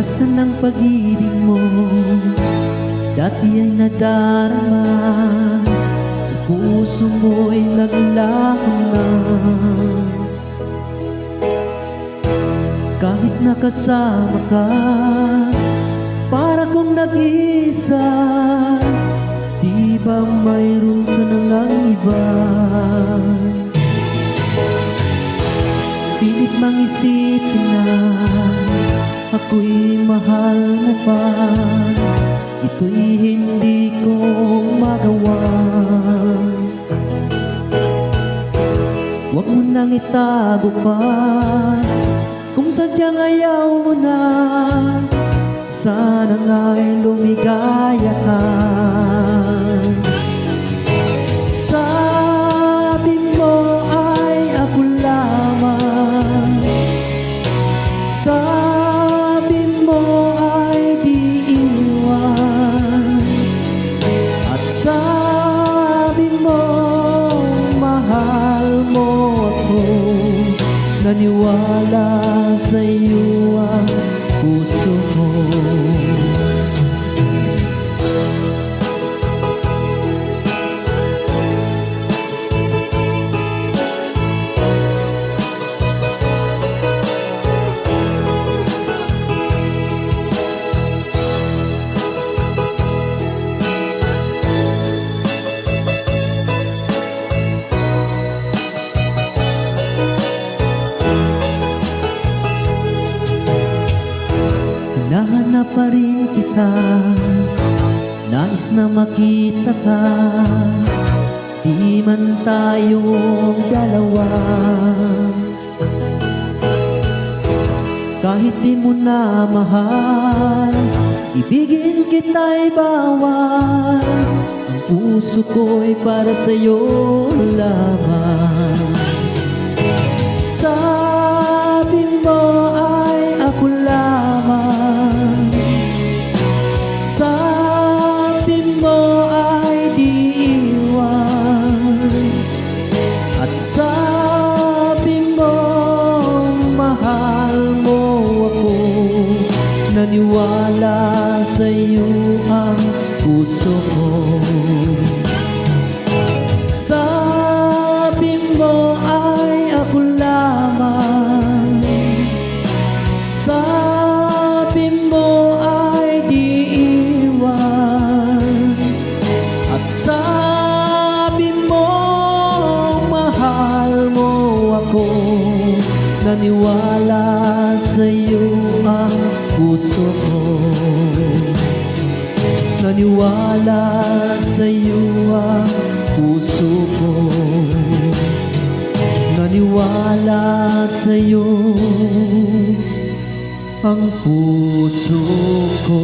Nasaan ang pag-ibig mo? Dati ay nadarama, sa puso mo'y naglaho na. Kahit nakasama ka, para kong nag-isa. Di ba mayroon ka nang iba? Pilit mang isipin na ako'y mahal mo pa. Ito'y hindi ko magawa. Huwag mo nang itago pa kung sadyang ayaw mo na. Sana nga'y lumigaya ka. Sabi mo ay ako lamang, sabi mo ay di iwan, at sabi mo mahal mo ako. Naniwala sa iyo ang puso ko. Hinahanap pa rin kita, nais na makita ka. Di man tayong dalawa, kahit di mo na mahal, ibigin kita'y bawal. Ang puso ko'y para sa'yo lamang. Sabi mo ay ako lamang, sabi mo ay di iwan, at sabi mo mahal mo ako. Naniwala sa iyo ang puso ko. Sabi mo ay ako lamang, sabi mo ay di iwan, at sabi mo mahal mo ako. Naniwala sa iyo ang puso ko. Naniwala sa iyo ang puso ko. Naniwala sa iyo ang puso ko.